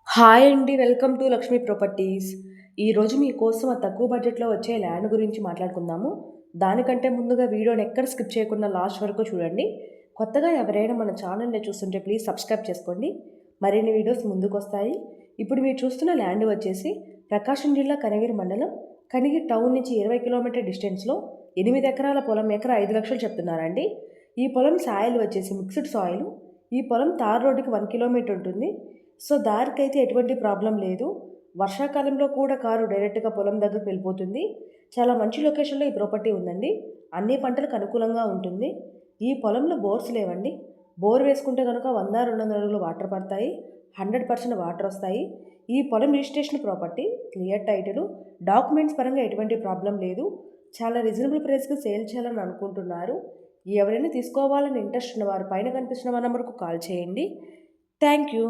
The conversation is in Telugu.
హాయ్ అండి. Welcome to Lakshmi properties. ఈరోజు మీకోసం తక్కువ బడ్జెట్‌లో వచ్చే ల్యాండ్ గురించి మాట్లాడుకుందాము. దానికంటే ముందుగా వీడియోని ఎక్కడ స్కిప్ చేయకుండా లాస్ట్ వరకు చూడండి. కొత్తగా ఎవరైనా మన ఛానల్‌ని చూస్తుంటే ప్లీజ్ సబ్స్క్రైబ్ చేసుకోండి. మరిన్ని వీడియోస్ ముందుకొస్తాయి. ఇప్పుడు మీరు చూస్తున్న ల్యాండ్ వచ్చేసి ప్రకాశం జిల్లా కనిగిరి మండలం, కనిగిరి టౌన్ నుంచి 20 కిలోమీటర్ డిస్టెన్స్‌లో 8 ఎకరాల పొలం, ఎకరా 5 లక్షలు చెప్తున్నారండి. ఈ పొలం సాయిల్ వచ్చేసి మిక్స్డ్ సాయిల్. ఈ పొలం తార్ రోడ్డుకి 1 కిలోమీటర్ ఉంటుంది. సో దారికైతే ఎటువంటి ప్రాబ్లం లేదు. వర్షాకాలంలో కూడా కారు డైరెక్ట్‌గా పొలం దగ్గరికి వెళ్ళిపోతుంది. చాలా మంచి లొకేషన్‌లో ఈ ప్రాపర్టీ ఉందండి. అన్ని పంటలకు అనుకూలంగా ఉంటుంది. ఈ పొలంలో బోర్స్ లేవండి. బోర్ వేసుకుంటే గనుక 100, 200 అడుగులు వాటర్ పడతాయి. 100% వాటర్ వస్తాయి. ఈ పొలం registration property, clear title, documents పరంగా ఎటువంటి ప్రాబ్లం లేదు. చాలా రీజనబుల్ ప్రైస్‌కి సేల్ చేయాలని అనుకుంటున్నారు. ఎవరైనా తీసుకోవాలని ఇంట్రెస్ట్ ఉన్నవారు పైన కనిపిస్తున్న మా నంబర్‌కు కాల్ చేయండి. Thank you.